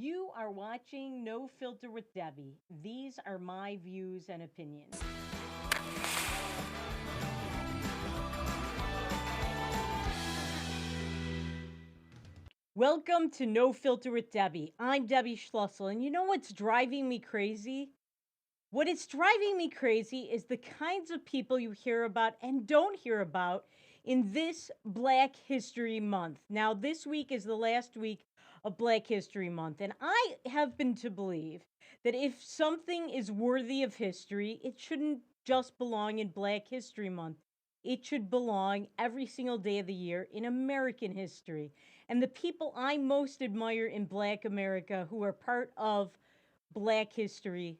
You are watching No Filter with Debbie. These are my views and opinions. Welcome to No Filter with Debbie. I'm Debbie Schlussel, and you know what's driving me crazy? What is driving me crazy is the kinds of people you hear about and don't hear about in this Black History Month. Now, this week is the last week of Black History Month, and I have been to believe that if something is worthy of history, it shouldn't just belong in Black History Month. It should belong every single day of the year in American history. And the people I most admire in Black America who are part of Black history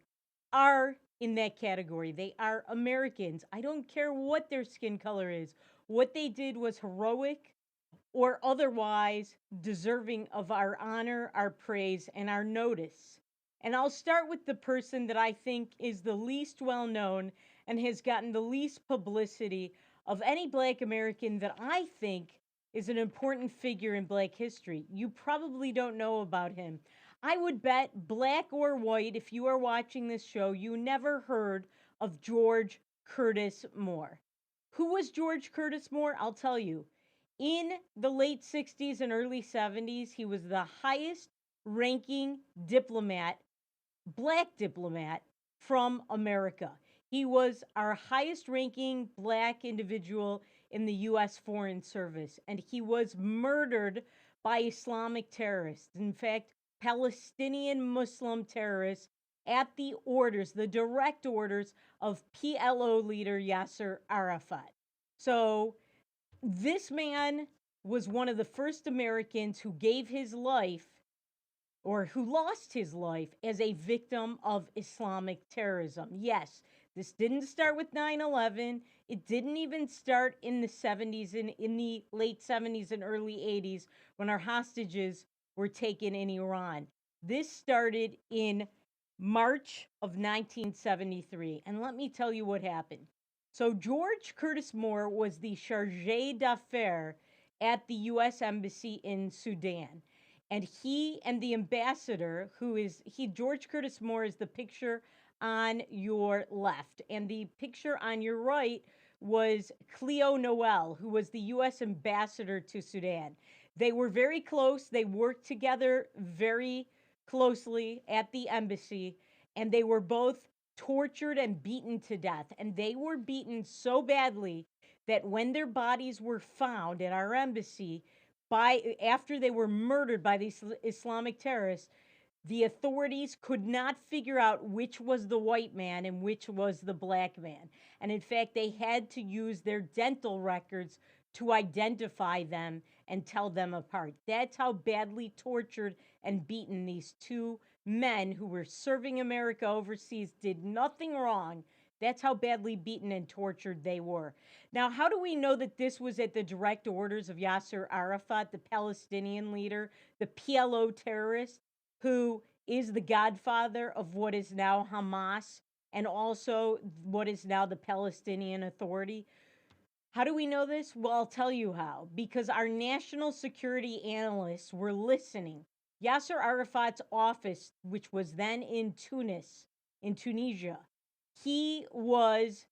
are in that category. They are Americans. I don't care what their skin color is. What they did was heroic or otherwise deserving of our honor, our praise, and our notice. And I'll start with the person that I think is the least well known and has gotten the least publicity of any Black American that I think is an important figure in Black history. You probably don't know about him. I would bet, black or white, if you are watching this show, you never heard of George Curtis Moore. Who was George Curtis Moore? I'll tell you. In the late 60s and early 70s, he was the highest ranking diplomat, black diplomat from America. He was our highest ranking black individual in the US Foreign Service, and he was murdered by Islamic terrorists. In fact, Palestinian Muslim terrorists at the orders, the direct orders of PLO leader Yasser Arafat. So, this man was one of the first Americans who gave his life or who lost his life as a victim of Islamic terrorism. Yes, this didn't start with 9/11. It didn't even start in the 70s and in the late 70s and early 80s when our hostages were taken in Iran. This started in March of 1973. And let me tell you what happened. So, George Curtis Moore was the charge d'affaires at the U.S. Embassy in Sudan. And he and the ambassador, George Curtis Moore is the picture on your left. And the picture on your right was Cleo Noel, who was the U.S. ambassador to Sudan. They were very close. They worked together very closely at the embassy, and they were both tortured and beaten to death. And they were beaten so badly that when their bodies were found at our embassy, after they were murdered by these Islamic terrorists, the authorities could not figure out which was the white man and which was the black man. And in fact, they had to use their dental records to identify them and tell them apart. That's how badly tortured and beaten these two men who were serving America overseas did nothing wrong. That's how badly beaten and tortured they were. Now, how do we know that this was at the direct orders of Yasser Arafat, the Palestinian leader, the PLO terrorist, who is the godfather of what is now Hamas and also what is now the Palestinian Authority? How do we know this? Well, I'll tell you how. Because our national security analysts were listening. Yasser Arafat's office, which was then in Tunis, in Tunisia, he was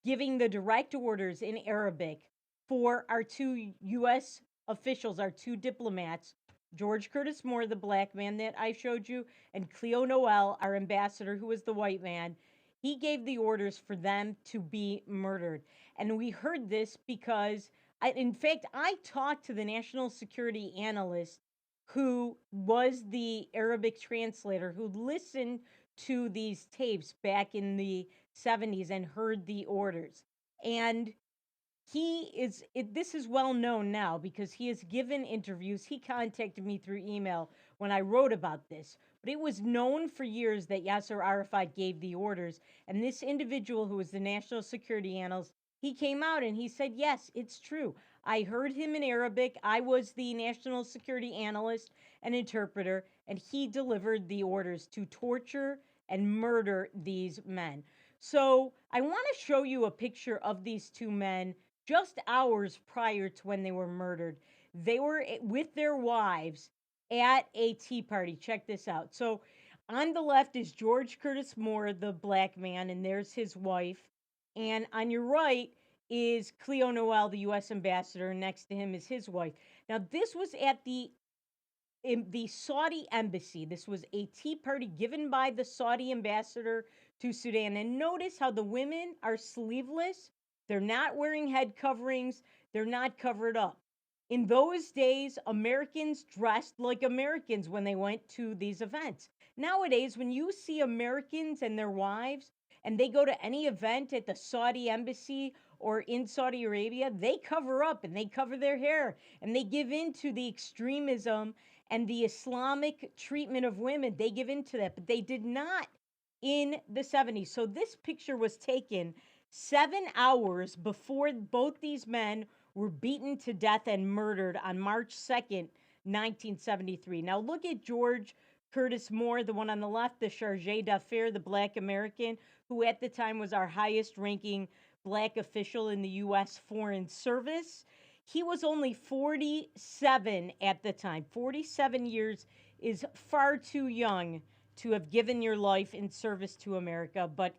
giving the direct orders in Arabic for our two U.S. officials, our two diplomats, George Curtis Moore, the black man that I showed you, and Cleo Noel, our ambassador, who was the white man. He gave the orders for them to be murdered. And we heard this because, in fact, I talked to the national security analyst who was the Arabic translator who listened to these tapes back in the 70s and heard the orders. And this is well known now because he has given interviews. He contacted me through email when I wrote about this. But it was known for years that Yasser Arafat gave the orders. And this individual who was the national security analyst, he came out and he said, yes, it's true. I heard him in Arabic. I was the national security analyst and interpreter, and he delivered the orders to torture and murder these men. So I want to show you a picture of these two men just hours prior to when they were murdered. They were with their wives at a tea party. Check this out. So on the left is George Curtis Moore, the black man, and there's his wife. And on your right is Cleo Noel, the U.S. ambassador, and next to him is his wife. Now, this was at in the Saudi embassy. This was a tea party given by the Saudi ambassador to Sudan. And notice how the women are sleeveless. They're not wearing head coverings. They're not covered up. In those days, Americans dressed like Americans when they went to these events. Nowadays, when you see Americans and their wives and they go to any event at the Saudi embassy or in Saudi Arabia, they cover up and they cover their hair and they give in to the extremism and the Islamic treatment of women. They give in to that, but they did not in the 70s. So this picture was taken 7 hours before both these men were beaten to death and murdered on March 2nd, 1973. Now look at George Curtis Moore, the one on the left, the charge d'affaires, the black American, who at the time was our highest ranking black official in the U.S. Foreign Service. He was only 47 at the time. 47 years is far too young to have given your life in service to America, but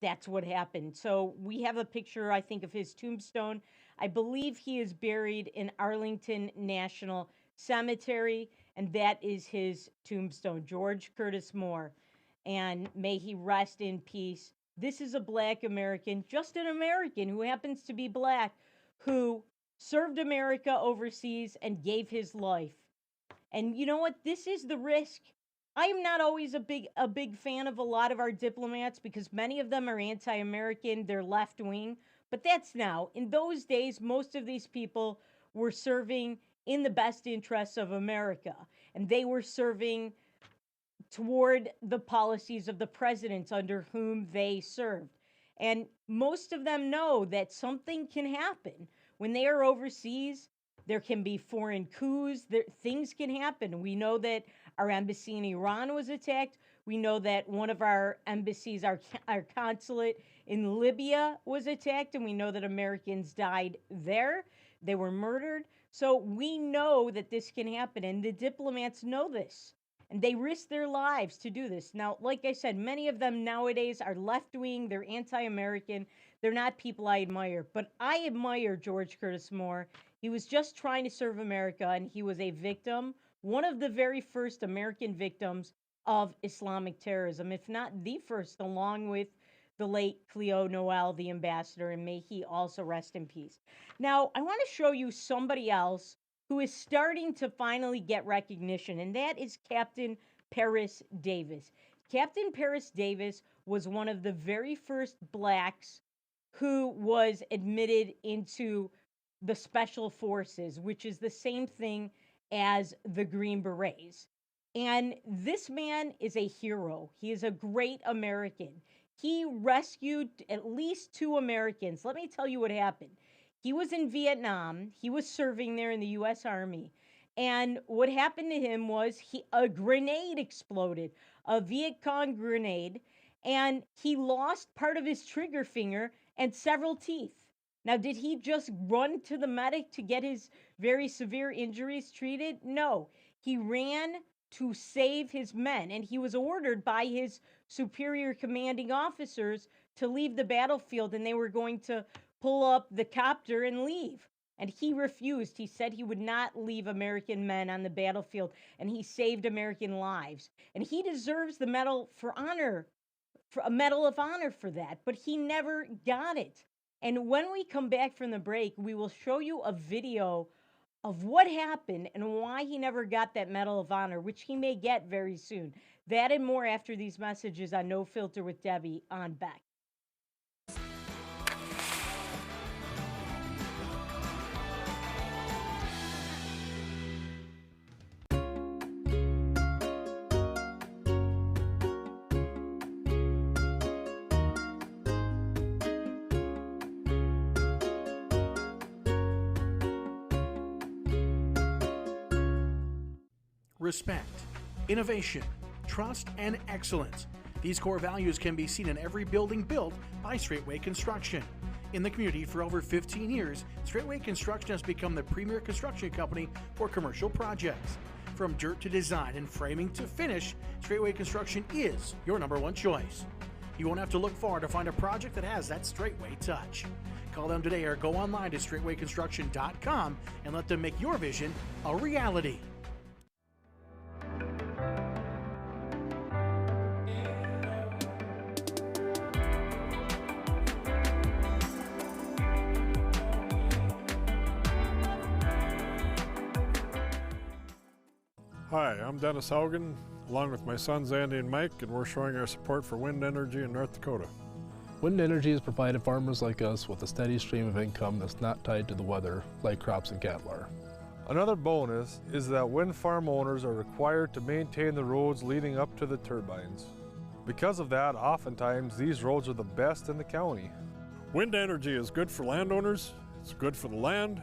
that's what happened. So we have a picture, I think, of his tombstone. I believe he is buried in Arlington National Cemetery, and that is his tombstone, George Curtis Moore. And may he rest in peace. This is a black American, just an American who happens to be black, who served America overseas and gave his life. And you know what? This is the risk. I am not always a big fan of a lot of our diplomats because many of them are anti-American, they're left-wing, but that's now. In those days, most of these people were serving in the best interests of America, and they were serving toward the policies of the presidents under whom they served. And most of them know that something can happen. When they are overseas, there can be foreign coups, things can happen. We know that our embassy in Iran was attacked. We know that one of our embassies, our consulate in Libya was attacked, and we know that Americans died there. They were murdered. So we know that this can happen, and the diplomats know this, and they risk their lives to do this. Now, like I said, many of them nowadays are left-wing. They're anti-American. They're not people I admire, but I admire George Curtis Moore. He was just trying to serve America, and he was a victim, one of the very first American victims of Islamic terrorism, if not the first, along with the late Cleo Noel, the ambassador, and may he also rest in peace. Now, I want to show you somebody else who is starting to finally get recognition, and that is Captain Paris Davis. Captain Paris Davis was one of the very first blacks who was admitted into the Special Forces, which is the same thing as the Green Berets. And this man is a hero. He is a great American. He rescued at least 2 Americans. Let me tell you what happened. He was in Vietnam. He was serving there in the U.S. Army. And what happened to him was a grenade exploded, a Viet Cong grenade, and he lost part of his trigger finger and several teeth. Now, did he just run to the medic to get his very severe injuries treated? No. He ran to save his men, and he was ordered by his superior commanding officers to leave the battlefield, and they were going to pull up the copter and leave. And he refused. He said he would not leave American men on the battlefield, and he saved American lives. And he deserves the Medal for Honor, for a Medal of Honor for that, but he never got it. And when we come back from the break, we will show you a video of what happened and why he never got that Medal of Honor, which he may get very soon. That and more after these messages on No Filter with Debbie on Beck. Respect, innovation, trust, and excellence. These core values can be seen in every building built by Straightway Construction. In the community for over 15 years, Straightway Construction has become the premier construction company for commercial projects. From dirt to design and framing to finish, Straightway Construction is your #1 choice. You won't have to look far to find a project that has that Straightway touch. Call them today or go online to straightwayconstruction.com and let them make your vision a reality. Hi, I'm Dennis Haugen, along with my sons Andy and Mike, and we're showing our support for wind energy in North Dakota. Wind energy has provided farmers like us with a steady stream of income that's not tied to the weather like crops and cattle are. Another bonus is that wind farm owners are required to maintain the roads leading up to the turbines. Because of that, oftentimes these roads are the best in the county. Wind energy is good for landowners, it's good for the land,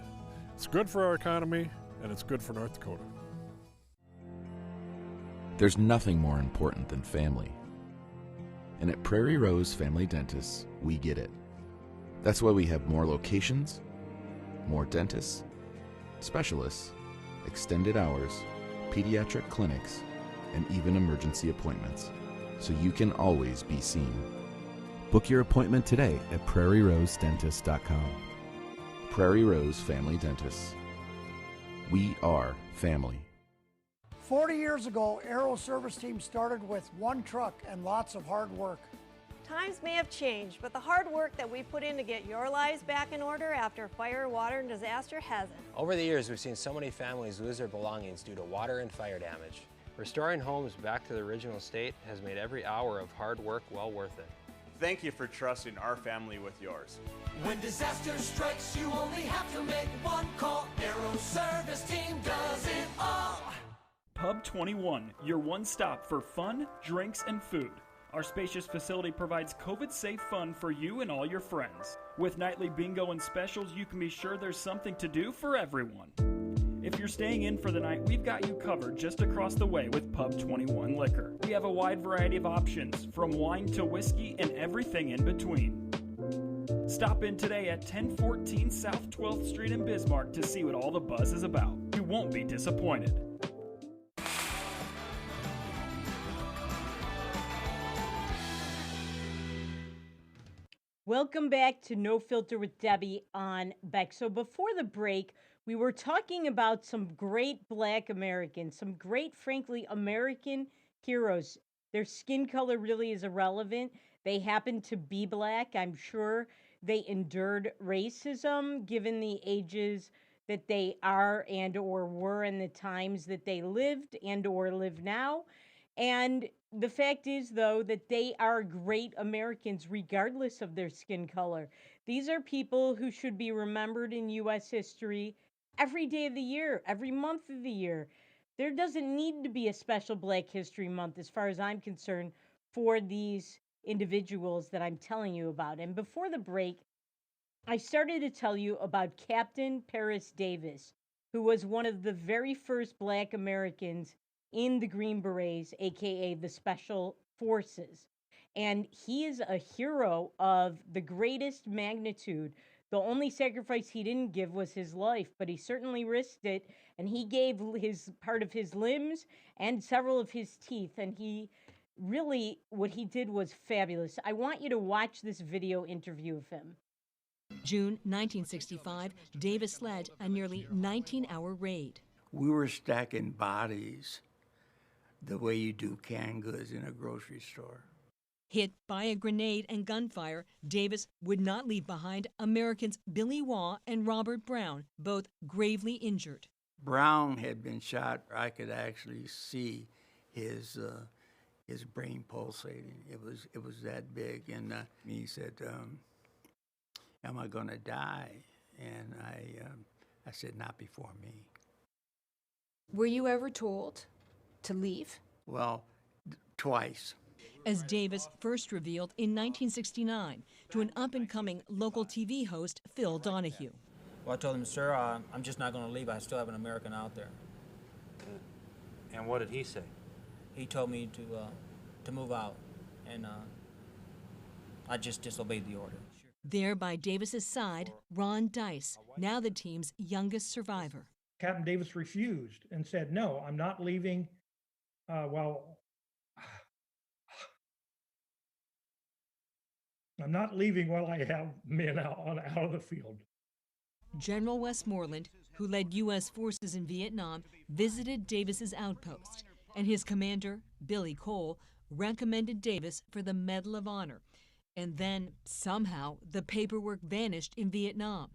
it's good for our economy, and it's good for North Dakota. There's nothing more important than family. And at Prairie Rose Family Dentists, we get it. That's why we have more locations, more dentists, specialists, extended hours, pediatric clinics, and even emergency appointments, so you can always be seen. Book your appointment today at prairierosedentist.com. Prairie Rose Family Dentists. We are family. 40 years ago, Aero Service Team started with one truck and lots of hard work. Times may have changed, but the hard work that we put in to get your lives back in order after fire, water, and disaster hasn't. Over the years, we've seen so many families lose their belongings due to water and fire damage. Restoring homes back to the original state has made every hour of hard work well worth it. Thank you for trusting our family with yours. When disaster strikes, you only have to make one call. Aero Service Team does it all. Pub 21, your one stop for fun, drinks, and food. Our spacious facility provides COVID-safe fun for you and all your friends. With nightly bingo and specials, you can be sure there's something to do for everyone. If you're staying in for the night, we've got you covered just across the way with Pub 21 Liquor. We have a wide variety of options, from wine to whiskey and everything in between. Stop in today at 1014 South 12th Street in Bismarck to see what all the buzz is about. You won't be disappointed. Welcome back to No Filter with Debbie on Beck. So before the break, we were talking about some great Black Americans, some great, frankly, American heroes. Their skin color really is irrelevant. They happen to be Black. I'm sure they endured racism given the ages that they are and or were in the times that they lived and or live now. And the fact is, though, that they are great Americans regardless of their skin color. These are people who should be remembered in U.S. history every day of the year, every month of the year. There doesn't need to be a special Black History Month, as far as I'm concerned, for these individuals that I'm telling you about. And before the break, I started to tell you about Captain Paris Davis, who was one of the very first Black Americans in the Green Berets, aka the Special Forces. And he is a hero of the greatest magnitude. The only sacrifice he didn't give was his life, but he certainly risked it, and he gave his part of his limbs and several of his teeth, and he really, what he did was fabulous. I want you to watch this video interview of him. June 1965, Davis led a nearly 19-hour raid. We were stacking bodies the way you do canned goods in a grocery store. Hit by a grenade and gunfire, Davis would not leave behind Americans Billy Waugh and Robert Brown, both gravely injured. Brown had been shot. I could actually see his brain pulsating. It was that big. And he said, "Am I going to die?" And I said, "Not before me." Were you ever told to leave? Well, twice. As Davis first revealed in 1969 to an up-and-coming local TV host, Phil Donahue. Well, I told him, "Sir, I'm just not going to leave. I still have an American out there." And what did he say? He told me to move out, and I just disobeyed the order. There by Davis's side, Ron Dice, now the team's youngest survivor. Captain Davis refused and said, no, I'm not leaving. Well, I'm not leaving while I have men out of the field. General Westmoreland, who led U.S. forces in Vietnam, visited Davis's outpost, and his commander, Billy Cole, recommended Davis for the Medal of Honor. And then, somehow, the paperwork vanished in Vietnam.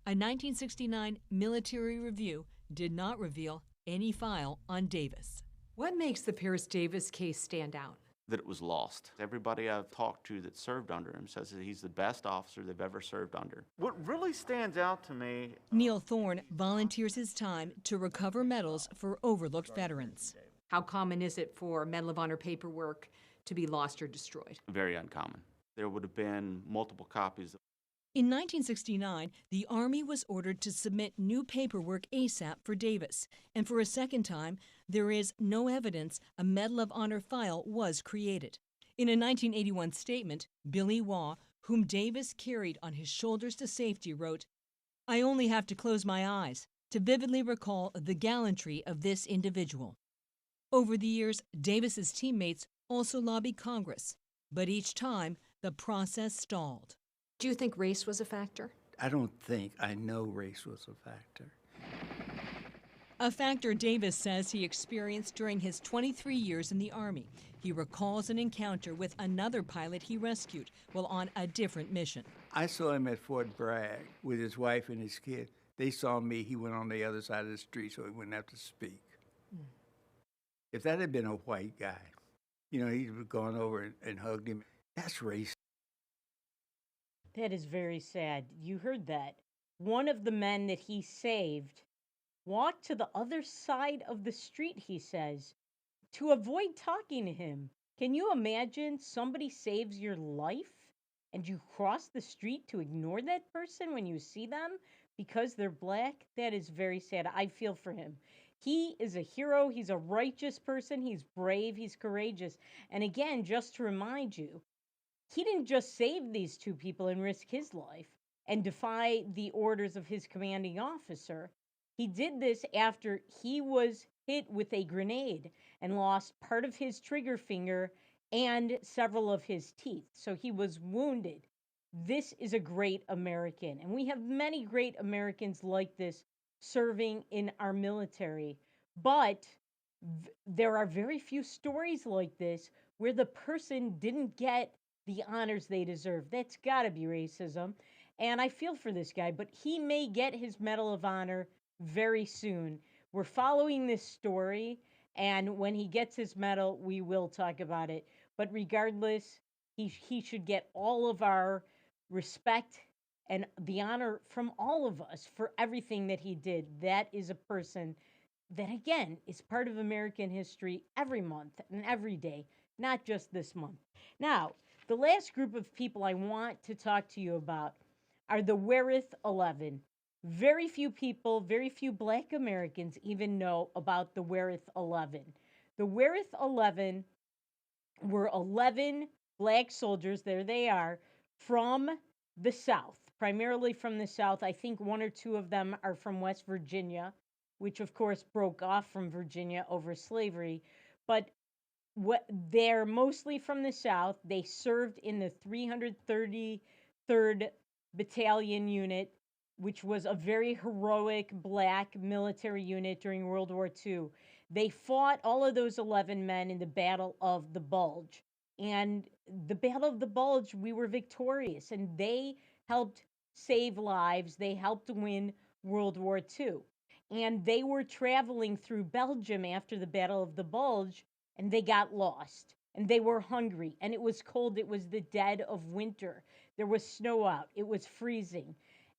A 1969 military review did not reveal any file on Davis. What makes the Paris Davis case stand out? That it was lost. Everybody I've talked to that served under him says that he's the best officer they've ever served under. What really stands out to me... Neil Thorne volunteers his time to recover medals for overlooked veterans. How common is it for Medal of Honor paperwork to be lost or destroyed? Very uncommon. There would have been multiple copies. In 1969, the Army was ordered to submit new paperwork ASAP for Davis, and for a second time, there is no evidence a Medal of Honor file was created. In a 1981 statement, Billy Waugh, whom Davis carried on his shoulders to safety, wrote, "I only have to close my eyes to vividly recall the gallantry of this individual." Over the years, Davis's teammates also lobbied Congress, but each time the process stalled. Do you think race was a factor? I know race was a factor. A factor Davis says he experienced during his 23 years in the Army. He recalls an encounter with another pilot he rescued while on a different mission. I saw him at Fort Bragg with his wife and his kid. They saw me, he went on the other side of the street so he wouldn't have to speak. If that had been a white guy, he'd have gone over and hugged him. That's race. That is very sad. You heard that. One of the men that he saved walked to the other side of the street, he says, to avoid talking to him. Can you imagine somebody saves your life and you cross the street to ignore that person when you see them because they're black? That is very sad. I feel for him. He is a hero. He's a righteous person. He's brave. He's courageous. And again, just to remind you, he didn't just save these two people and risk his life and defy the orders of his commanding officer. He did this after he was hit with a grenade and lost part of his trigger finger and several of his teeth. So he was wounded. This is a great American. And we have many great Americans like this serving in our military. But there are very few stories like this where the person didn't get the honors they deserve. That's got to be racism. And I feel for this guy, but he may get his Medal of Honor very soon. We're following this story, and when he gets his medal, we will talk about it. But regardless, he should get all of our respect and the honor from all of us for everything that he did. That is a person that, again, is part of American history every month and every day, not just this month. Now, the last group of people I want to talk to you about are the Wereth 11. Very few people, very few black Americans even know about the Wereth 11. The Wereth 11 were 11 black soldiers, there they are, from the South, primarily from the South. I think one or two of them are from West Virginia, which of course broke off from Virginia over slavery. But they're mostly from the South. They served in the 333rd Battalion Unit, which was a very heroic black military unit during World War II. They fought, all of those 11 men, in the Battle of the Bulge. And the Battle of the Bulge, we were victorious, and they helped save lives. They helped win World War II. And they were traveling through Belgium after the Battle of the Bulge, and they got lost, and they were hungry, and it was cold. It was the dead of winter. There was snow out. It was freezing.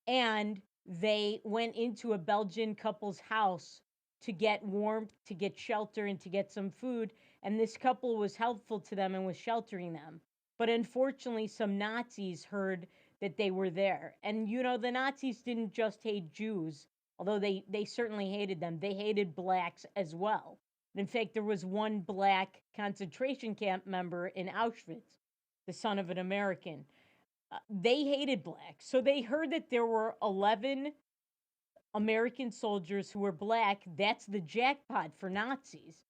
And they went into a Belgian couple's house to get warmth, to get shelter, and to get some food. And this couple was helpful to them and was sheltering them. But unfortunately, some Nazis heard that they were there. And, the Nazis didn't just hate Jews, although they certainly hated them. They hated blacks as well. In fact, there was one black concentration camp member in Auschwitz, the son of an American. They hated blacks. So they heard that there were 11 American soldiers who were black. That's the jackpot for Nazis.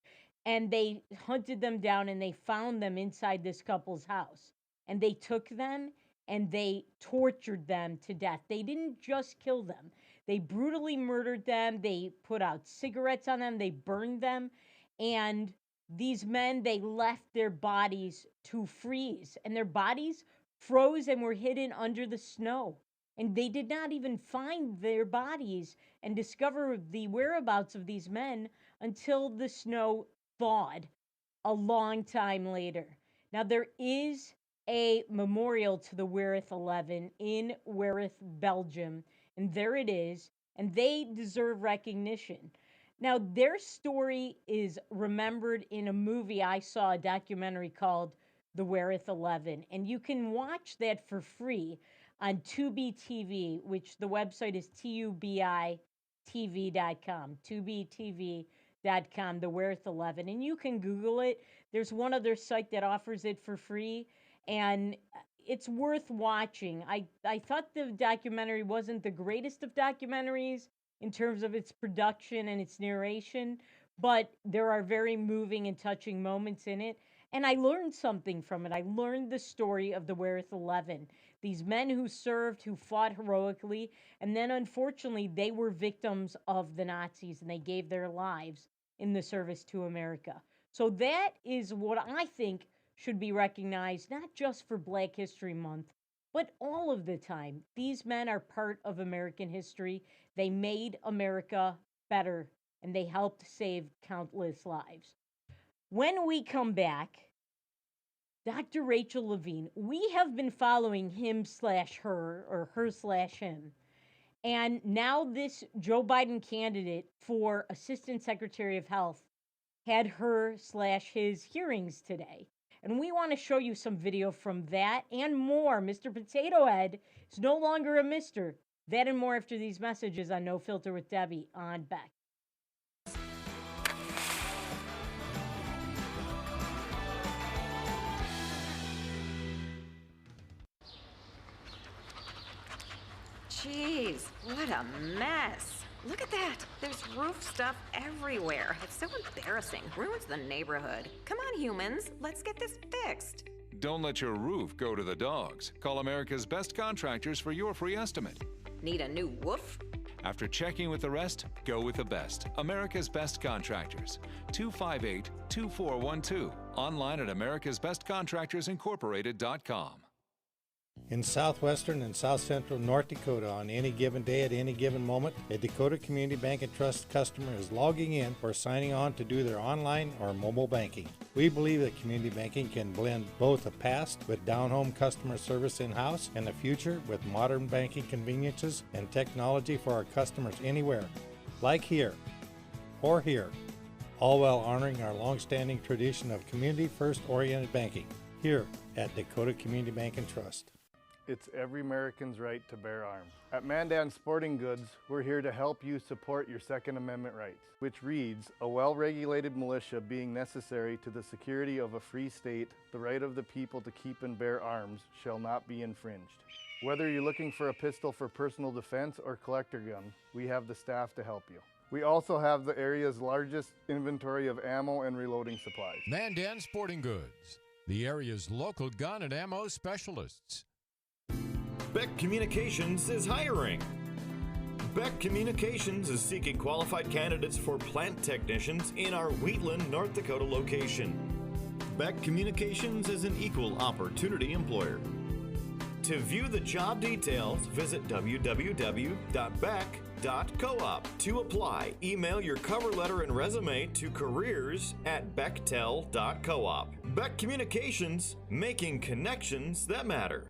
And they hunted them down and they found them inside this couple's house. And they took them and they tortured them to death. They didn't just kill them. They brutally murdered them. They put out cigarettes on them. They burned them. And these men, they left their bodies to freeze. And their bodies froze and were hidden under the snow. And they did not even find their bodies and discover the whereabouts of these men until the snow thawed a long time later. Now, there is a memorial to the Wereth 11 in Wereth, Belgium, and there it is, and they deserve recognition. Now, their story is remembered in a movie I saw, a documentary called The Wereth 11, and you can watch that for free on Tubi TV, which the website is tubitv.com, tubitv.com, the Wereth 11, and you can Google it. There's one other site that offers it for free, and it's worth watching. I thought the documentary wasn't the greatest of documentaries in terms of its production and its narration, but there are very moving and touching moments in it, and I learned something from it. I learned the story of the Wereth 11, these men who served, who fought heroically, and then unfortunately they were victims of the Nazis and they gave their lives in the service to America. So that is what I think should be recognized, not just for Black History Month, but all of the time. These men are part of American history. They made America better and they helped save countless lives. When we come back, Dr. Rachel Levine, we have been following him/her or her/him. And now this Joe Biden candidate for Assistant Secretary of Health had her/his hearings today. And we want to show you some video from that and more. Mr. Potato Head is no longer a Mr. That and more after these messages on No Filter with Debbie on Beck. Jeez, what a mess. Look at that. There's roof stuff everywhere. It's so embarrassing. Ruins the neighborhood. Come on, humans. Let's get this fixed. Don't let your roof go to the dogs. Call America's Best Contractors for your free estimate. Need a new woof? After checking with the rest, go with the best. America's Best Contractors. 258-2412. Online at americasbestcontractorsincorporated.com. In southwestern and south central North Dakota, on any given day at any given moment, a Dakota Community Bank and Trust customer is logging in or signing on to do their online or mobile banking. We believe that community banking can blend both the past with down-home customer service in-house and the future with modern banking conveniences and technology for our customers anywhere, like here or here, all while honoring our long-standing tradition of community-first oriented banking here at Dakota Community Bank and Trust. It's every American's right to bear arms. At Mandan Sporting Goods, we're here to help you support your Second Amendment rights, which reads, a well-regulated militia being necessary to the security of a free state, the right of the people to keep and bear arms shall not be infringed. Whether you're looking for a pistol for personal defense or collector gun, we have the staff to help you. We also have the area's largest inventory of ammo and reloading supplies. Mandan Sporting Goods, the area's local gun and ammo specialists. Beck Communications is hiring. Beck Communications is seeking qualified candidates for plant technicians in our Wheatland, North Dakota location. Beck Communications is an equal opportunity employer. To view the job details, visit www.beck.coop. To apply, email your cover letter and resume to careers@bechtel.coop. Beck Communications, making connections that matter.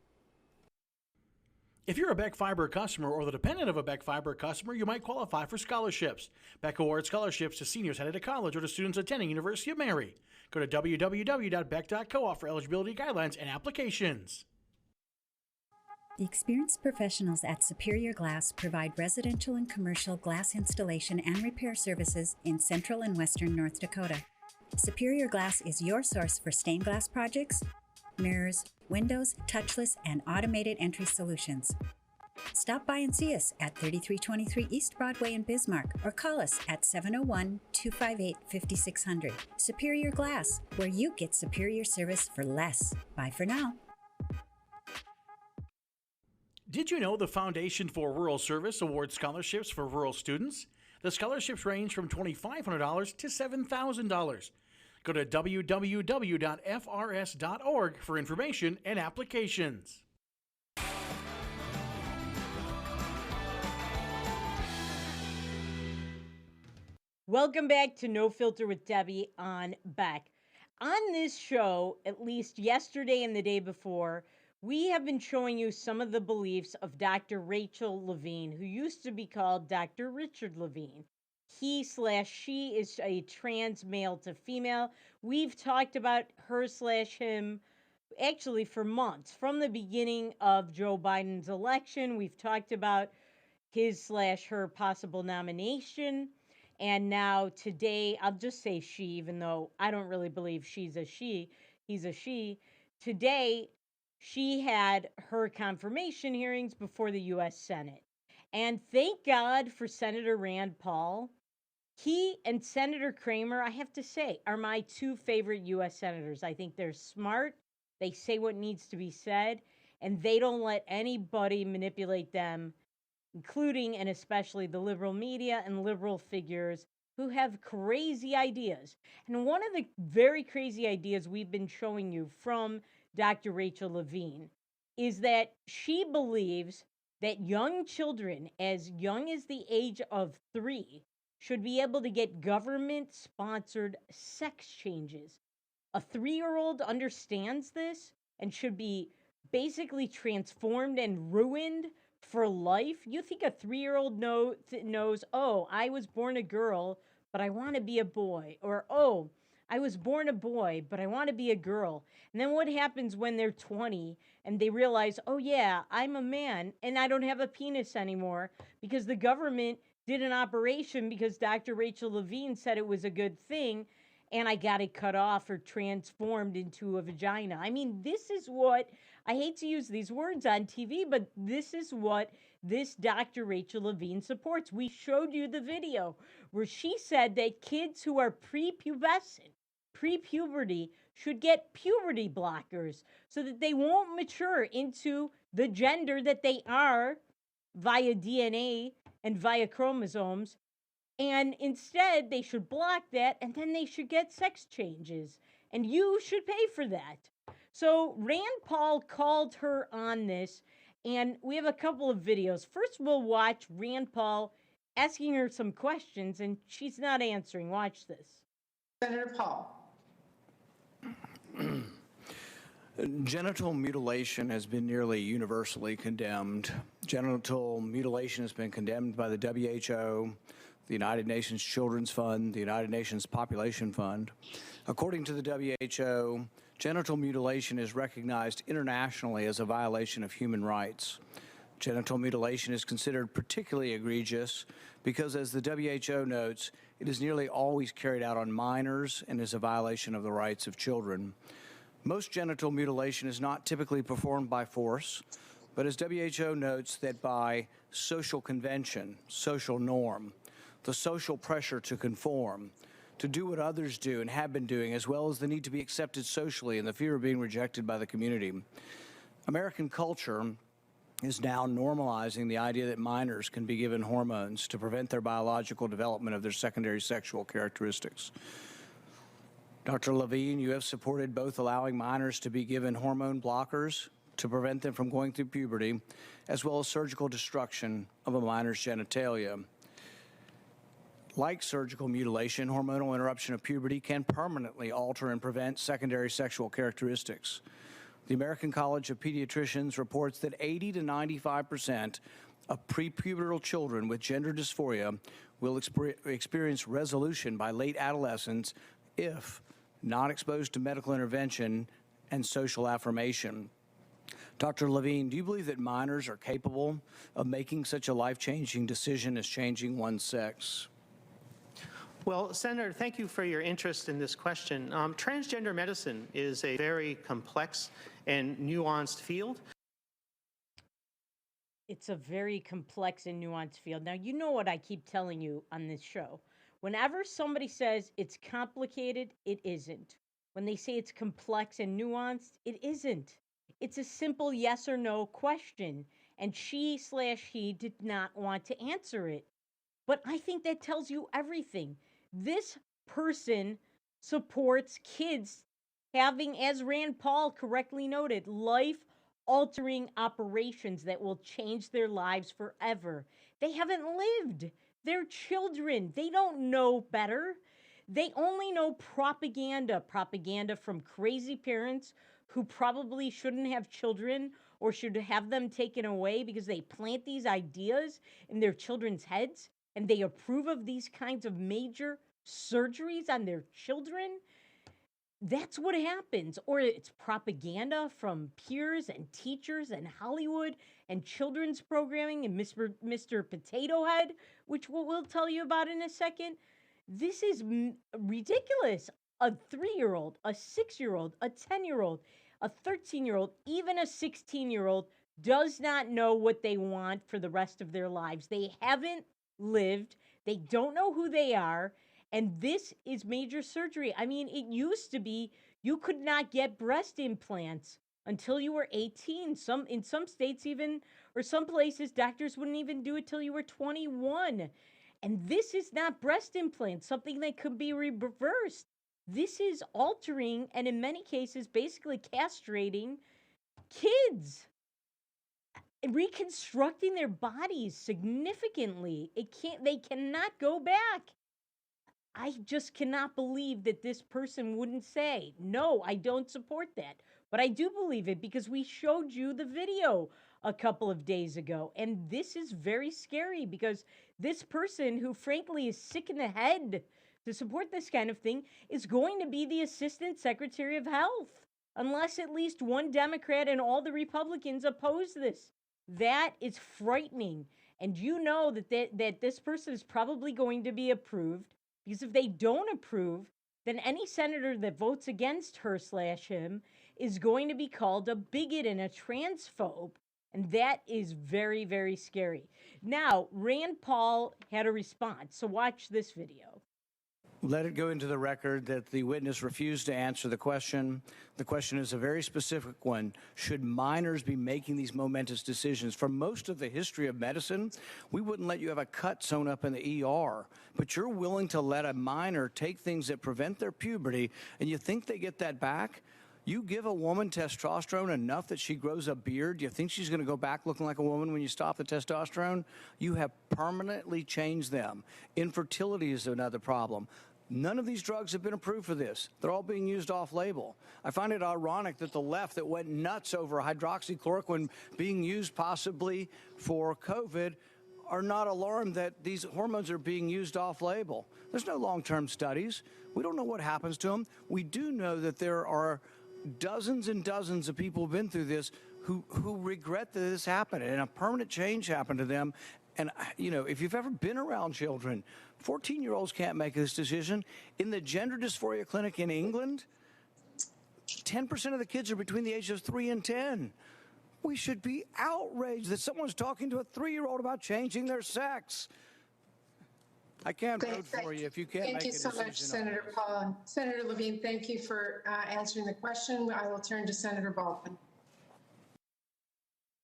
If you're a Beck Fiber customer or the dependent of a Beck Fiber customer, you might qualify for scholarships. Beck awards scholarships to seniors headed to college or to students attending University of Mary. Go to www.beck.coop for eligibility guidelines and applications. The experienced professionals at Superior Glass provide residential and commercial glass installation and repair services in central and western North Dakota. Superior Glass is your source for stained glass projects, mirrors, windows, touchless, and automated entry solutions. Stop by and see us at 3323 East Broadway in Bismarck or call us at 701-258-5600. Superior Glass, where you get superior service for less. Bye for now. Did you know the Foundation for Rural Service awards scholarships for rural students? The scholarships range from $2,500 to $7,000. Go to www.frs.org for information and applications. Welcome back to No Filter with Debbie on Beck. On this show, at least yesterday and the day before, we have been showing you some of the beliefs of Dr. Rachel Levine, who used to be called Dr. Richard Levine. He/she is a trans male to female. We've talked about her/him actually for months. From the beginning of Joe Biden's election, we've talked about his/her possible nomination. And now today, I'll just say she, even though I don't really believe she's a she, he's a she. Today, she had her confirmation hearings before the U.S. Senate. And thank God for Senator Rand Paul. He and Senator Kramer, I have to say, are my two favorite U.S. senators. I think they're smart. They say what needs to be said, and they don't let anybody manipulate them, including and especially the liberal media and liberal figures who have crazy ideas. And one of the very crazy ideas we've been showing you from Dr. Rachel Levine is that she believes that young children, as young as the age of 3, should be able to get government-sponsored sex changes. A 3-year-old understands this and should be basically transformed and ruined for life. You think a 3-year-old knows, oh, I was born a girl, but I want to be a boy. Or, oh, I was born a boy, but I want to be a girl. And then what happens when they're 20 and they realize, oh yeah, I'm a man and I don't have a penis anymore because the government did an operation because Dr. Rachel Levine said it was a good thing and I got it cut off or transformed into a vagina. I mean, this is what, I hate to use these words on TV, but this is what this Dr. Rachel Levine supports. We showed you the video where she said that kids who are prepubescent, pre-puberty, should get puberty blockers so that they won't mature into the gender that they are via DNA and via chromosomes. And instead, they should block that, and then they should get sex changes. And you should pay for that. So Rand Paul called her on this, and we have a couple of videos. First, we'll watch Rand Paul asking her some questions, and she's not answering. Watch this. Senator Paul. Genital mutilation has been nearly universally condemned. Genital mutilation has been condemned by the WHO, the United Nations Children's Fund, the United Nations Population Fund. According to the WHO, genital mutilation is recognized internationally as a violation of human rights. Genital mutilation is considered particularly egregious because, as the WHO notes, it is nearly always carried out on minors and is a violation of the rights of children. Most genital mutilation is not typically performed by force, but as WHO notes, that by social convention, social norm, the social pressure to conform, to do what others do and have been doing, as well as the need to be accepted socially and the fear of being rejected by the community. American culture is now normalizing the idea that minors can be given hormones to prevent their biological development of their secondary sexual characteristics. Dr. Levine, you have supported both allowing minors to be given hormone blockers to prevent them from going through puberty, as well as surgical destruction of a minor's genitalia. Like surgical mutilation, hormonal interruption of puberty can permanently alter and prevent secondary sexual characteristics. The American College of Pediatricians reports that 80 to 95% of prepubertal children with gender dysphoria will experience resolution by late adolescence if not exposed to medical intervention and social affirmation. Dr. Levine, do you believe that minors are capable of making such a life-changing decision as changing one's sex? Well, Senator, thank you for your interest in this question. Transgender medicine is a very complex and nuanced field. It's a very complex and nuanced field. Now, you know what I keep telling you on this show. Whenever somebody says it's complicated, it isn't. When they say it's complex and nuanced, it isn't. It's a simple yes or no question. And she/he did not want to answer it. But I think that tells you everything. This person supports kids having, as Rand Paul correctly noted, life altering operations that will change their lives forever. They haven't lived. They're children. They don't know better. They only know propaganda, propaganda from crazy parents who probably shouldn't have children or should have them taken away because they plant these ideas in their children's heads and they approve of these kinds of major surgeries on their children. That's what happens. Or it's propaganda from peers and teachers and Hollywood and children's programming and Mr. Potato Head, which we'll tell you about in a second. This is ridiculous. A 3-year-old, a 6-year-old, a 10-year-old, a 13-year-old, even a 16-year-old does not know what they want for the rest of their lives. They haven't lived. They don't know who they are. And this is major surgery. I mean, it used to be you could not get breast implants until you were 18. In some states even, or some places, doctors wouldn't even do it till you were 21. And this is not breast implants, something that could be reversed. This is altering and in many cases basically castrating kids, reconstructing their bodies significantly. They cannot go back. I just cannot believe that this person wouldn't say, no, I don't support that. But I do believe it because we showed you the video a couple of days ago. And this is very scary because this person, who frankly is sick in the head to support this kind of thing, is going to be the Assistant Secretary of Health, unless at least one Democrat and all the Republicans oppose this. That is frightening. And you know that this person is probably going to be approved. Because if they don't approve, then any senator that votes against her/him is going to be called a bigot and a transphobe. And that is very, very scary. Now, Rand Paul had a response. So watch this video. Let it go into the record that the witness refused to answer the question. The question is a very specific one. Should minors be making these momentous decisions? For most of the history of medicine, we wouldn't let you have a cut sewn up in the ER, but you're willing to let a minor take things that prevent their puberty, and you think they get that back? You give a woman testosterone enough that she grows a beard, you think she's going to go back looking like a woman when you stop the testosterone? You have permanently changed them. Infertility is another problem. None of these drugs have been approved for this. They're all being used off-label. I find it ironic that the left that went nuts over hydroxychloroquine being used possibly for COVID are not alarmed that these hormones are being used off-label. There's no long-term studies. We don't know what happens to them. We do know that there are dozens and dozens of people who've been through this who regret that this happened and a permanent change happened to them. And, you know, if you've ever been around children, 14-year-olds can't make this decision. In the gender dysphoria clinic in England, 10% of the kids are between the ages of 3 and 10. We should be outraged that someone's talking to a 3-year-old about changing their sex. I can't vote for you if you can't make a decision. Thank you so much, Senator Paul. Senator Levine, thank you for answering the question. I will turn to Senator Baldwin.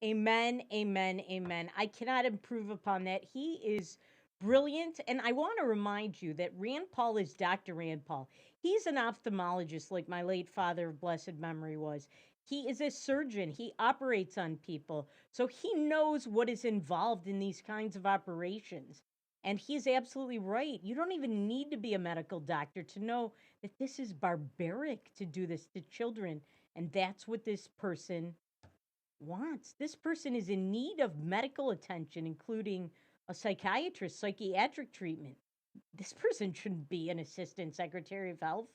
Amen, amen, amen. I cannot improve upon that. He is brilliant. And I want to remind you that Rand Paul is Dr. Rand Paul. He's an ophthalmologist like my late father of blessed memory was. He is a surgeon. He operates on people. So he knows what is involved in these kinds of operations. And he's absolutely right. You don't even need to be a medical doctor to know that this is barbaric to do this to children. And that's what this person wants. This person is in need of medical attention, including a psychiatrist, psychiatric treatment. This person shouldn't be an assistant secretary of health,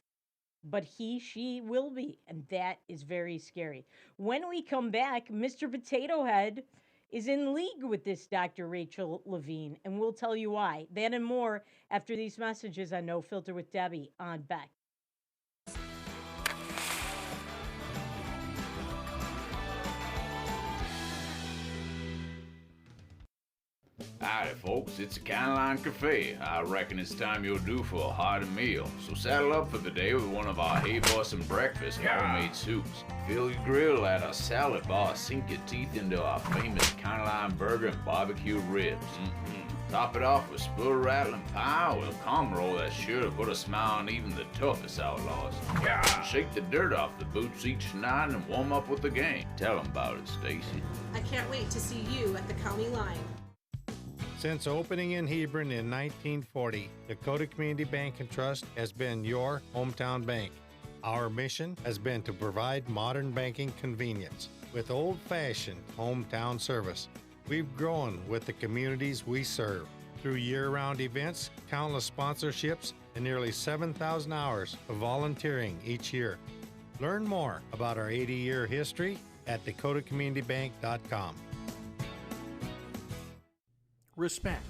but she will be. And that is very scary. When we come back, Mr. Potato Head is in league with this Dr. Rachel Levine, and we'll tell you why. That and more after these messages on No Filter with Debbie on Beck. Howdy, folks. It's a Caroline Cafe. I reckon it's time you're due for a hearty meal. So saddle up for the day with one of our hay-bossing breakfast and homemade soups. Fill your grill at our salad bar. Sink your teeth into our famous Caroline burger and barbecue ribs. Top it off with spoon-rattling pie with a combo roll that's sure to put a smile on even the toughest outlaws. Shake the dirt off the boots each night and warm up with the gang. Tell them about it, Stacy. I can't wait to see you at the county line. Since opening in Hebron in 1940, Dakota Community Bank and Trust has been your hometown bank. Our mission has been to provide modern banking convenience with old-fashioned hometown service. We've grown with the communities we serve through year-round events, countless sponsorships, and nearly 7,000 hours of volunteering each year. Learn more about our 80-year history at dakotacommunitybank.com. Respect,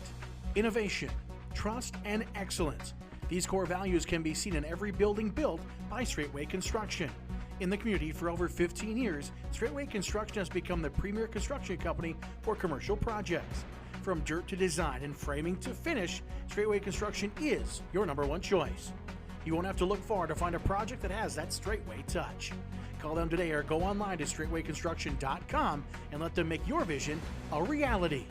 innovation, trust, and excellence. These core values can be seen in every building built by Straightway Construction. In the community for over 15 years, Straightway Construction has become the premier construction company for commercial projects. From dirt to design and framing to finish, Straightway Construction is your #1 choice. You won't have to look far to find a project that has that Straightway touch. Call them today or go online to straightwayconstruction.com and let them make your vision a reality.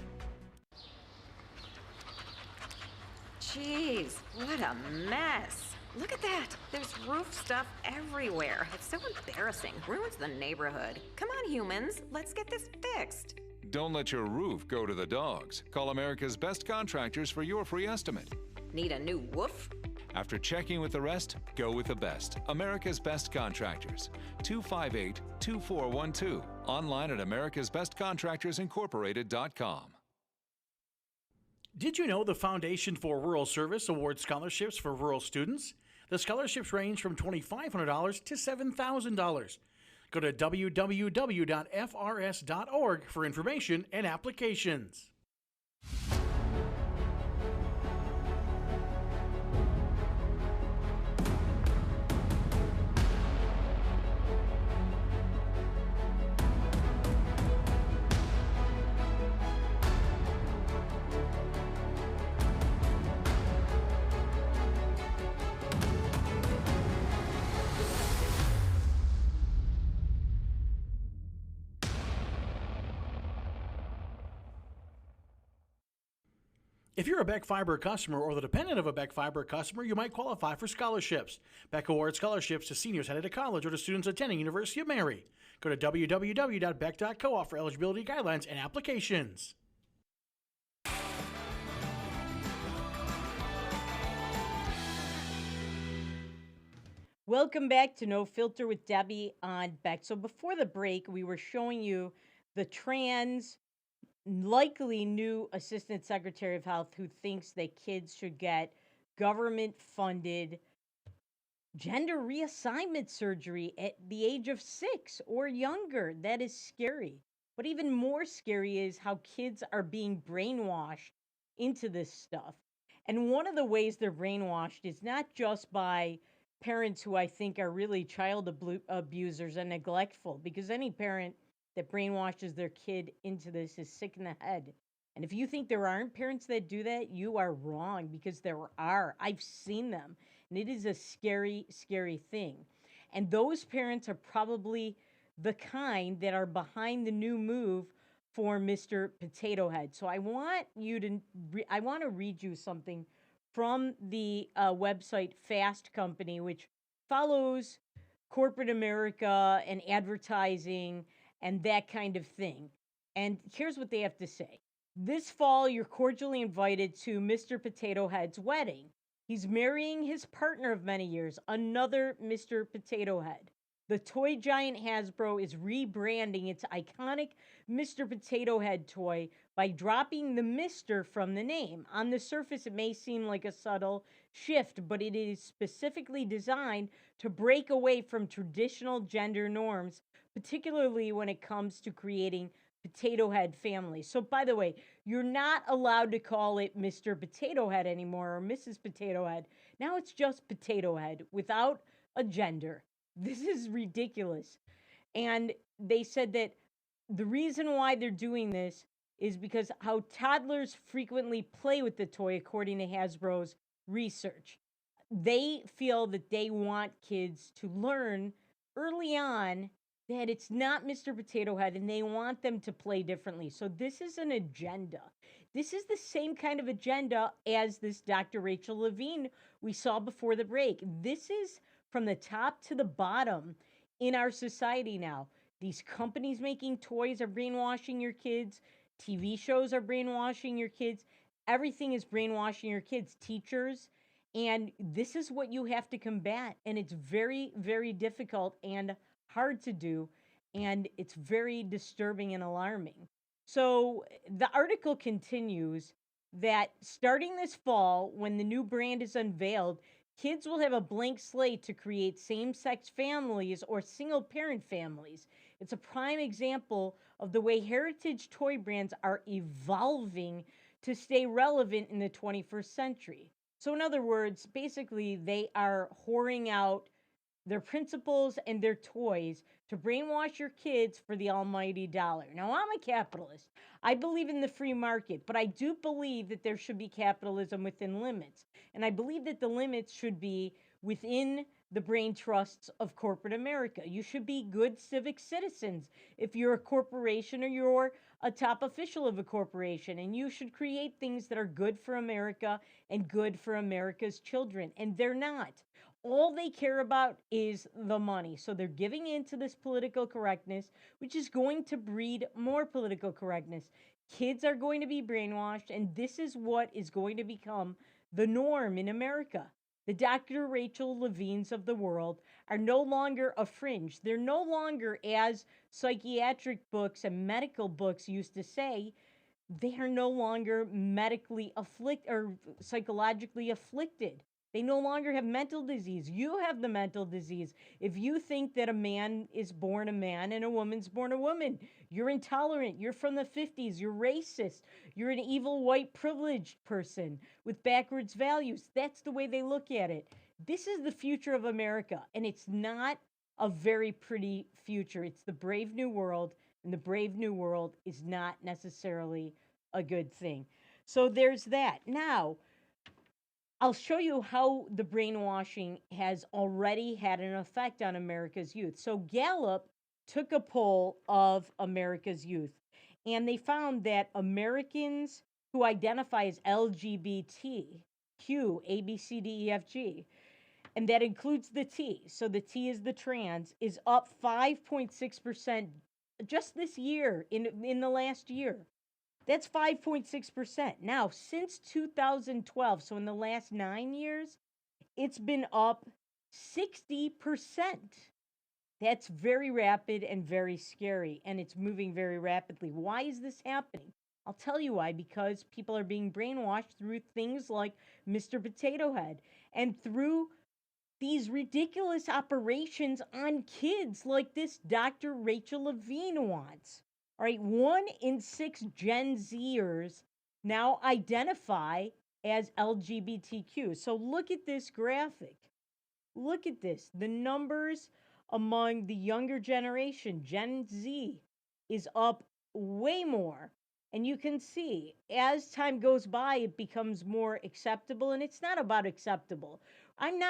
Jeez, what a mess. Look at that. There's roof stuff everywhere. It's so embarrassing. Ruins the neighborhood. Come on, humans. Let's get this fixed. Don't let your roof go to the dogs. Call America's Best Contractors for your free estimate. Need a new woof? After checking with the rest, go with the best. America's Best Contractors. 258-2412. Online at americasbestcontractorsincorporated.com. Did you know the Foundation for Rural Service awards scholarships for rural students? The scholarships range from $2,500 to $7,000. Go to www.frs.org for information and applications. If you're a Beck Fiber customer or the dependent of a Beck Fiber customer, you might qualify for scholarships. Beck awards scholarships to seniors headed to college or to students attending University of Mary. Go to www.beck.co for eligibility guidelines and applications. Welcome back to No Filter with Debbie on Beck. So before the break, we were showing you the likely new Assistant Secretary of Health who thinks that kids should get government-funded gender reassignment surgery at the age of 6 or younger. That is scary. But even more scary is how kids are being brainwashed into this stuff. And one of the ways they're brainwashed is not just by parents who I think are really child abusers and neglectful, because any parent that brainwashes their kid into this is sick in the head. And if you think there aren't parents that do that, you are wrong, because there are. I've seen them. And it is a scary, scary thing. And those parents are probably the kind that are behind the new move for Mr. Potato Head. So I want to read you something from the website Fast Company, which follows corporate America and advertising and that kind of thing. And here's what they have to say. This fall, you're cordially invited to Mr. Potato Head's wedding. He's marrying his partner of many years, another Mr. Potato Head. The toy giant Hasbro is rebranding its iconic Mr. Potato Head toy by dropping the Mr. from the name. On the surface, it may seem like a subtle shift, but it is specifically designed to break away from traditional gender norms, particularly when it comes to creating Potato Head families. So, by the way, you're not allowed to call it Mr. Potato Head anymore or Mrs. Potato Head. Now it's just Potato Head without a gender. This is ridiculous. And they said that the reason why they're doing this is because how toddlers frequently play with the toy, according to Hasbro's research. They feel that they want kids to learn early on that it's not Mr. Potato Head, and they want them to play differently. So this is an agenda. This is the same kind of agenda as this Dr. Rachel Levine we saw before the break. This is from the top to the bottom in our society now. These companies making toys are brainwashing your kids. TV shows are brainwashing your kids. Everything is brainwashing your kids. Teachers. And this is what you have to combat. And it's very, very difficult and hard to do. And it's very disturbing and alarming. So the article continues that starting this fall, when the new brand is unveiled, kids will have a blank slate to create same sex families or single parent families. It's a prime example of the way heritage toy brands are evolving to stay relevant in the 21st century. So, in other words, basically, they are whoring out their principles and their toys to brainwash your kids for the almighty dollar. Now, I'm a capitalist. I believe in the free market, but I do believe that there should be capitalism within limits. And I believe that the limits should be within the brain trusts of corporate America. You should be good civic citizens if you're a corporation or you're a top official of a corporation, and you should create things that are good for America and good for America's children. And they're not. All they care about is the money. So they're giving in to this political correctness, which is going to breed more political correctness. Kids are going to be brainwashed, and this is what is going to become the norm in America. The Dr. Rachel Levines of the world are no longer a fringe. They're no longer, as psychiatric books and medical books used to say, they are no longer medically afflicted or psychologically afflicted. They no longer have mental disease. You have the mental disease. If you think that a man is born a man and a woman's born a woman, you're intolerant. You're from the 50s. You're racist. You're an evil white privileged person with backwards values. That's the way they look at it. This is the future of America, and it's not a very pretty future. It's the brave new world, and the brave new world is not necessarily a good thing. So there's that. Now, I'll show you how the brainwashing has already had an effect on America's youth. So Gallup took a poll of America's youth, and they found that Americans who identify as LGBTQ, A, B, C, D, E, F, G, and that includes the T, so the T is the trans, is up 5.6% just this year, in the last year. That's 5.6%. Now, since 2012, so in the last 9 years, it's been up 60%. That's very rapid and very scary, and it's moving very rapidly. Why is this happening? I'll tell you why. Because people are being brainwashed through things like Mr. Potato Head and through these ridiculous operations on kids like this Dr. Rachel Levine wants. All right, 1 in 6 Gen Zers now identify as LGBTQ. So look at this graphic. Look at this. The numbers among the younger generation, Gen Z, is up way more. And you can see as time goes by, it becomes more acceptable. And it's not about acceptable. I'm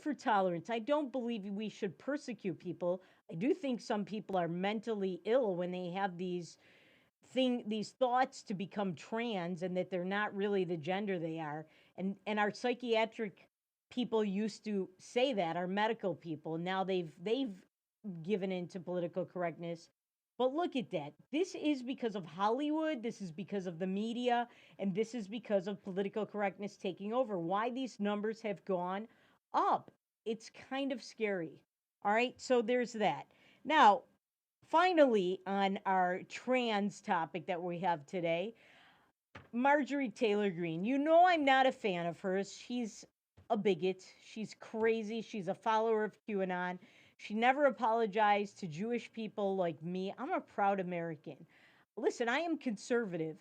for tolerance. I don't believe we should persecute people. I do think some people are mentally ill when they have these thoughts to become trans and that they're not really the gender they are. And our psychiatric people used to say that, our medical people. Now they've given in to political correctness. But look at that. This is because of Hollywood, this is because of the media, and this is because of political correctness taking over. Why these numbers have gone up. It's kind of scary. All right, so there's that. Now, finally, on our trans topic that we have today, Marjorie Taylor Greene. You know I'm not a fan of hers. She's a bigot. She's crazy. She's a follower of QAnon. She never apologized to Jewish people like me. I'm a proud American. Listen, I am conservative.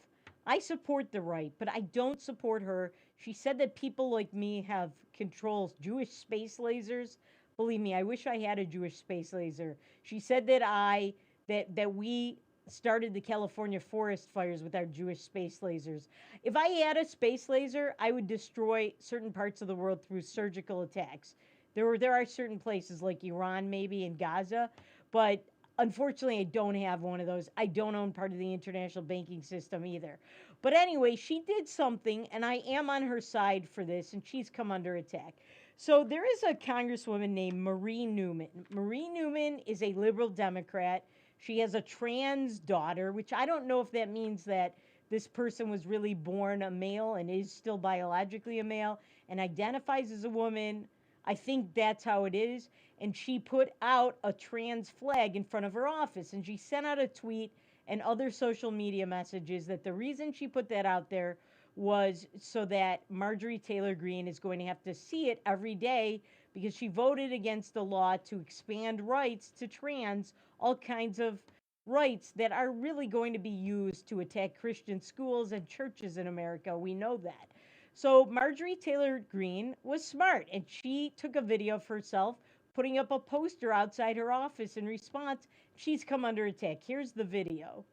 I support the right, but I don't support her. She said that people like me have controls Jewish space lasers. Believe me, I wish I had a Jewish space laser. She said that we started the California forest fires with our Jewish space lasers. If I had a space laser, I would destroy certain parts of the world through surgical attacks. There are certain places like Iran, maybe, and Gaza, but unfortunately, I don't have one of those. I don't own part of the international banking system either. But anyway, she did something, and I am on her side for this, and she's come under attack. So there is a congresswoman named Marie Newman. Marie Newman is a liberal Democrat. She has a trans daughter, which I don't know if that means that this person was really born a male and is still biologically a male and identifies as a woman. I think that's how it is. And she put out a trans flag in front of her office. And she sent out a tweet and other social media messages that the reason she put that out there was so that Marjorie Taylor Greene is going to have to see it every day because she voted against the law to expand rights to trans, all kinds of rights that are really going to be used to attack Christian schools and churches in America. We know that. So Marjorie Taylor Greene was smart, and she took a video of herself putting up a poster outside her office in response. She's come under attack. Here's the video.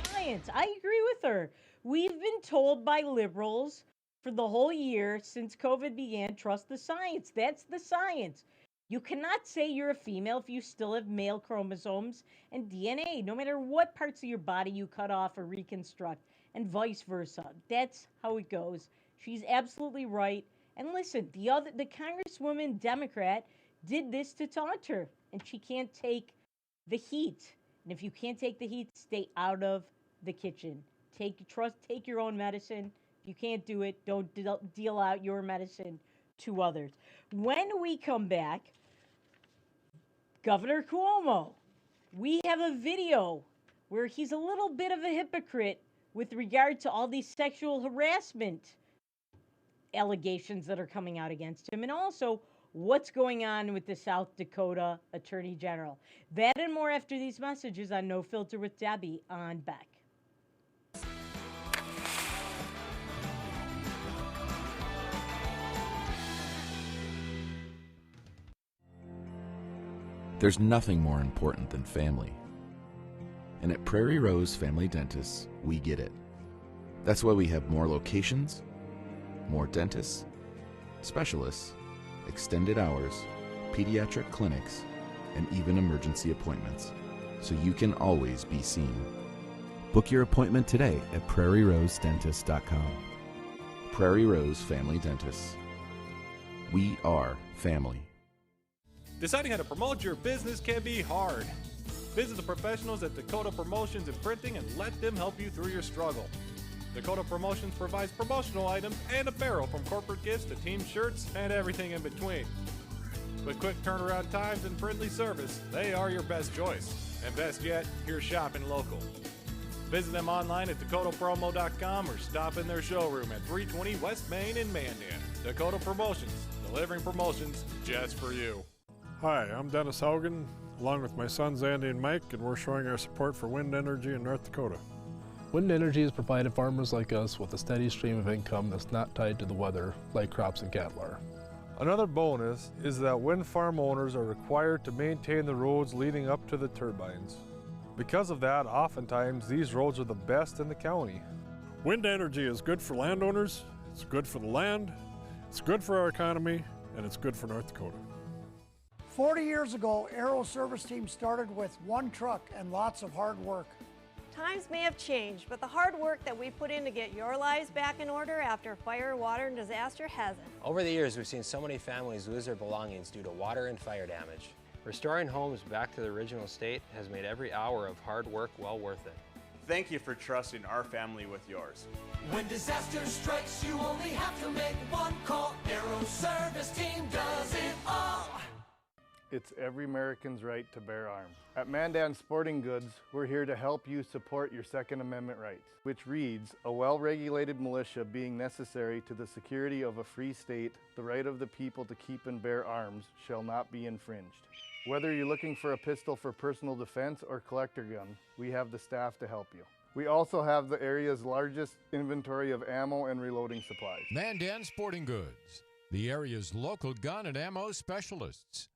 Science. I agree with her. We've been told by liberals for the whole year since COVID began, trust the science. That's the science. You cannot say you're a female if you still have male chromosomes and DNA, no matter what parts of your body you cut off or reconstruct, and vice versa. That's how it goes. She's absolutely right. And listen, the Congresswoman Democrat did this to taunt her, and she can't take the heat. And if you can't take the heat, stay out of the kitchen. Take your own medicine. If you can't do it, don't deal out your medicine to others. When we come back, Governor Cuomo, we have a video where he's a little bit of a hypocrite with regard to all these sexual harassment allegations that are coming out against him, and also what's going on with the South Dakota Attorney General. That and more after these messages on No Filter with Debbie on Beck. There's nothing more important than family. And at Prairie Rose Family Dentists, we get it. That's why we have more locations, more dentists, specialists, extended hours, pediatric clinics, and even emergency appointments, so you can always be seen. Book your appointment today at prairierosedentist.com. Prairie Rose Family Dentists. We are family. Deciding how to promote your business can be hard. Visit the professionals at Dakota Promotions and Printing and let them help you through your struggle. Dakota Promotions provides promotional items and apparel from corporate gifts to team shirts and everything in between. With quick turnaround times and friendly service, they are your best choice. And best yet, you're shopping local. Visit them online at dakotapromo.com or stop in their showroom at 320 West Main in Mandan. Dakota Promotions, delivering promotions just for you. Hi, I'm Dennis Haugen, along with my sons Andy and Mike, and we're showing our support for wind energy in North Dakota. Wind energy has provided farmers like us with a steady stream of income that's not tied to the weather like crops and cattle are. Another bonus is that wind farm owners are required to maintain the roads leading up to the turbines. Because of that, oftentimes these roads are the best in the county. Wind energy is good for landowners, it's good for the land, it's good for our economy, and it's good for North Dakota. 40 years ago, Aero Service Team started with one truck and lots of hard work. Times may have changed, but the hard work that we put in to get your lives back in order after fire, water, and disaster hasn't. Over the years, we've seen so many families lose their belongings due to water and fire damage. Restoring homes back to the original state has made every hour of hard work well worth it. Thank you for trusting our family with yours. When disaster strikes, you only have to make one call. Aero Service Team does it all. It's every American's right to bear arms. At Mandan Sporting Goods, we're here to help you support your Second Amendment rights, which reads, a well-regulated militia being necessary to the security of a free state, the right of the people to keep and bear arms shall not be infringed. Whether you're looking for a pistol for personal defense or collector gun, we have the staff to help you. We also have the area's largest inventory of ammo and reloading supplies. Mandan Sporting Goods, the area's local gun and ammo specialists.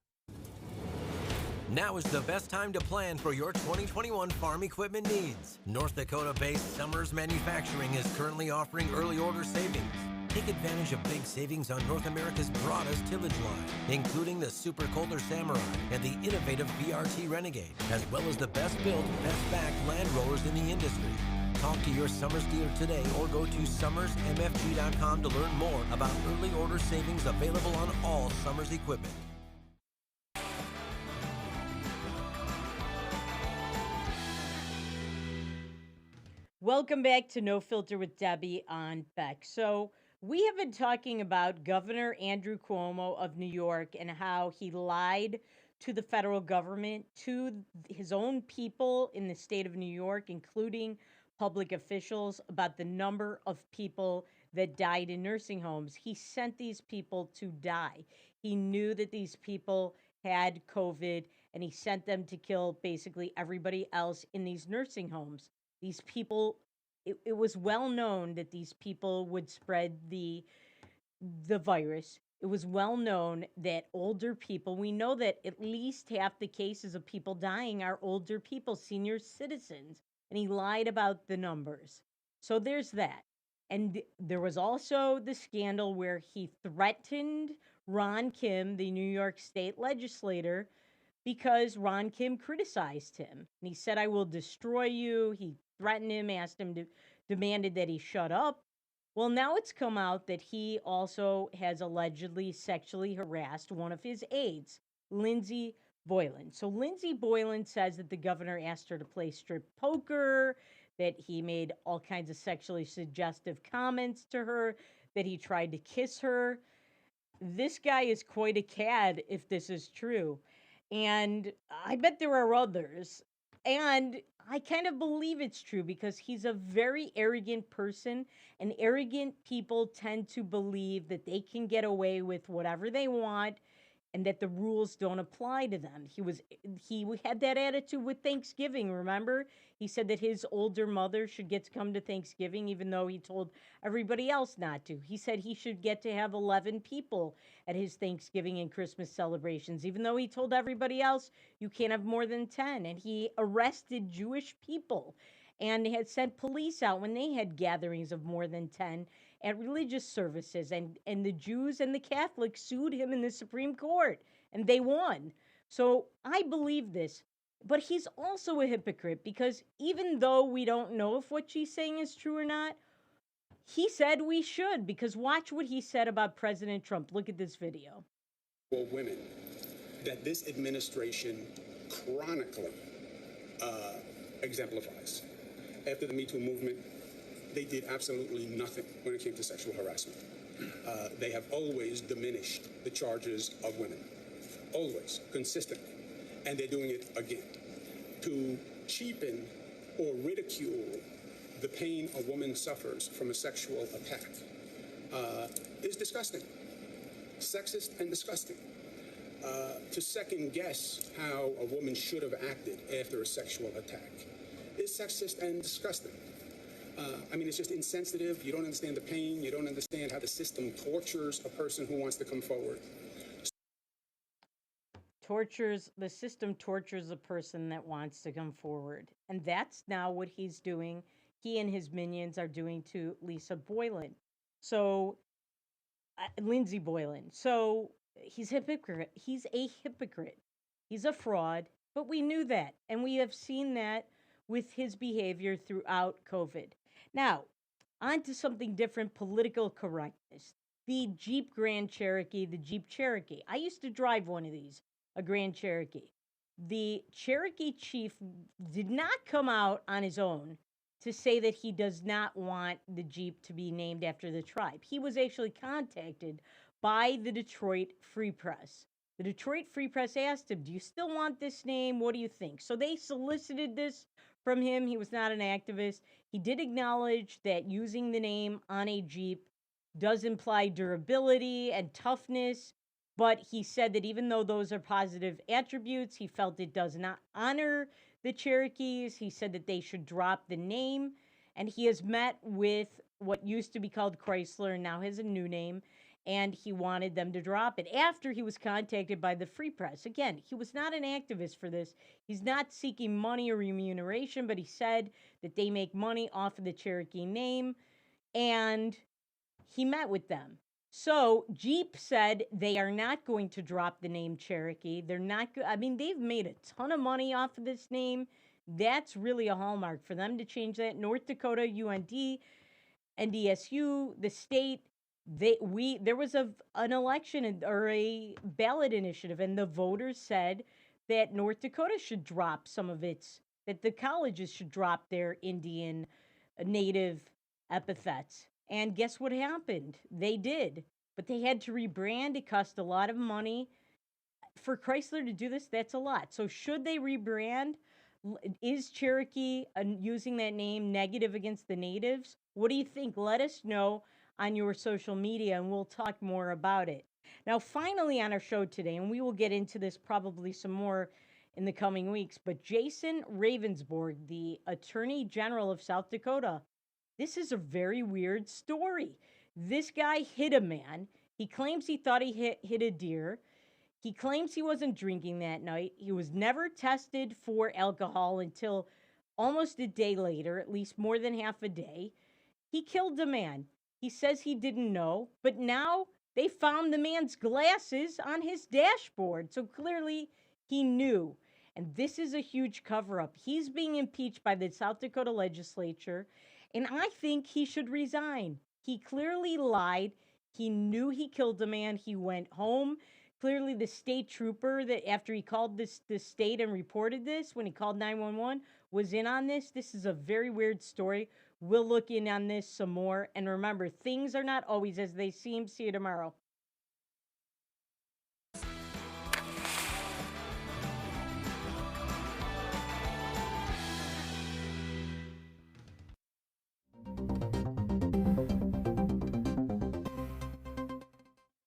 Now is the best time to plan for your 2021 farm equipment needs. North Dakota-based Summers Manufacturing is currently offering early order savings. Take advantage of big savings on North America's broadest tillage line, including the Super Coulter Samurai and the innovative VRT Renegade, as well as the best built, best backed land rollers in the industry. Talk to your Summers dealer today or go to summersmfg.com to learn more about early order savings available on all Summers equipment. Welcome back to No Filter with Debbie on Beck. So we have been talking about Governor Andrew Cuomo of New York and how he lied to the federal government, to his own people in the state of New York, including public officials, about the number of people that died in nursing homes. He sent these people to die. He knew that these people had COVID, and he sent them to kill basically everybody else in these nursing homes. These people, it was well known that these people would spread the virus. It was well known that older people, we know that at least half the cases of people dying are older people, senior citizens, and he lied about the numbers. So there's that. And there was also the scandal where he threatened Ron Kim, the New York state legislator, because Ron Kim criticized him. And he said, I will destroy you. He threatened him, asked him to, demanded that he shut up. Well, now it's come out that he also has allegedly sexually harassed one of his aides, Lindsey Boylan. So Lindsey Boylan says that the governor asked her to play strip poker, that he made all kinds of sexually suggestive comments to her, that he tried to kiss her. This guy is quite a cad if this is true. And I bet there are others. And I kind of believe it's true because he's a very arrogant person, and arrogant people tend to believe that they can get away with whatever they want and that the rules don't apply to them. He had that attitude with Thanksgiving, remember? He said that his older mother should get to come to Thanksgiving even though he told everybody else not to. He said he should get to have 11 people at his Thanksgiving and Christmas celebrations, even though he told everybody else you can't have more than 10. And he arrested Jewish people and had sent police out when they had gatherings of more than 10 at religious services. And the Jews and the Catholics sued him in the Supreme Court, and they won. So I believe this. But he's also a hypocrite because even though we don't know if what she's saying is true or not, he said we should, because watch what he said about President Trump. Look at this video. For women that this administration chronically exemplifies. After the Me Too movement, they did absolutely nothing when it came to sexual harassment. They have always diminished the charges of women, always, consistently, and they're doing it again. To cheapen or ridicule the pain a woman suffers from a sexual attack is disgusting, sexist and disgusting. To second guess how a woman should have acted after a sexual attack is sexist and disgusting. I mean, it's just insensitive. You don't understand the pain. You don't understand how the system tortures a person who wants to come forward. The system tortures a person that wants to come forward. And that's now what he's doing. He and his minions are doing to Lisa Boylan. So, Lindsey Boylan. So, he's a hypocrite. He's a hypocrite. He's a fraud. But we knew that. And we have seen that with his behavior throughout COVID. Now, on to something different, political correctness. The Jeep Grand Cherokee, the Jeep Cherokee. I used to drive one of these, a Grand Cherokee. The Cherokee chief did not come out on his own to say that he does not want the Jeep to be named after the tribe. He was actually contacted by the Detroit Free Press. The Detroit Free Press asked him, do you still want this name? What do you think? So they solicited this from him. He was not an activist. He did acknowledge that using the name on a Jeep does imply durability and toughness, But he said that even though those are positive attributes, he felt it does not honor the Cherokees. He said that they should drop the name. And he has met with what used to be called Chrysler and now has a new name. And he wanted them to drop it after he was contacted by the Free Press. Again, he was not an activist for this. He's not seeking money or remuneration, but he said that they make money off of the Cherokee name. And he met with them. So Jeep said they are not going to drop the name Cherokee. They're not. I mean, they've made a ton of money off of this name. That's really a hallmark for them to change that. North Dakota, UND, NDSU, the state. There was an election or a ballot initiative, and the voters said that North Dakota should drop some of its. That the colleges should drop their Indian, native epithets. And guess what happened? They did. But they had to rebrand. It cost a lot of money. For Chrysler to do this, that's a lot. So should they rebrand? Is Cherokee using that name negative against the natives? What do you think? Let us know on your social media and we'll talk more about it. Now, finally on our show today, and we will get into this probably some more in the coming weeks, but Jason Ravensborg, the Attorney General of South Dakota, this is a very weird story. This guy hit a man. He claims he thought he hit a deer. He claims he wasn't drinking that night. He was never tested for alcohol until almost a day later, at least more than half a day. He killed a man. He says he didn't know, but now they found the man's glasses on his dashboard. So clearly he knew. And this is a huge cover up. He's being impeached by the South Dakota legislature. And I think he should resign. He clearly lied. He knew he killed a man. He went home. Clearly, the state trooper that after he called this state and reported this, when he called 911, was in on this. This is a very weird story. We'll look in on this some more. And remember, things are not always as they seem. See you tomorrow.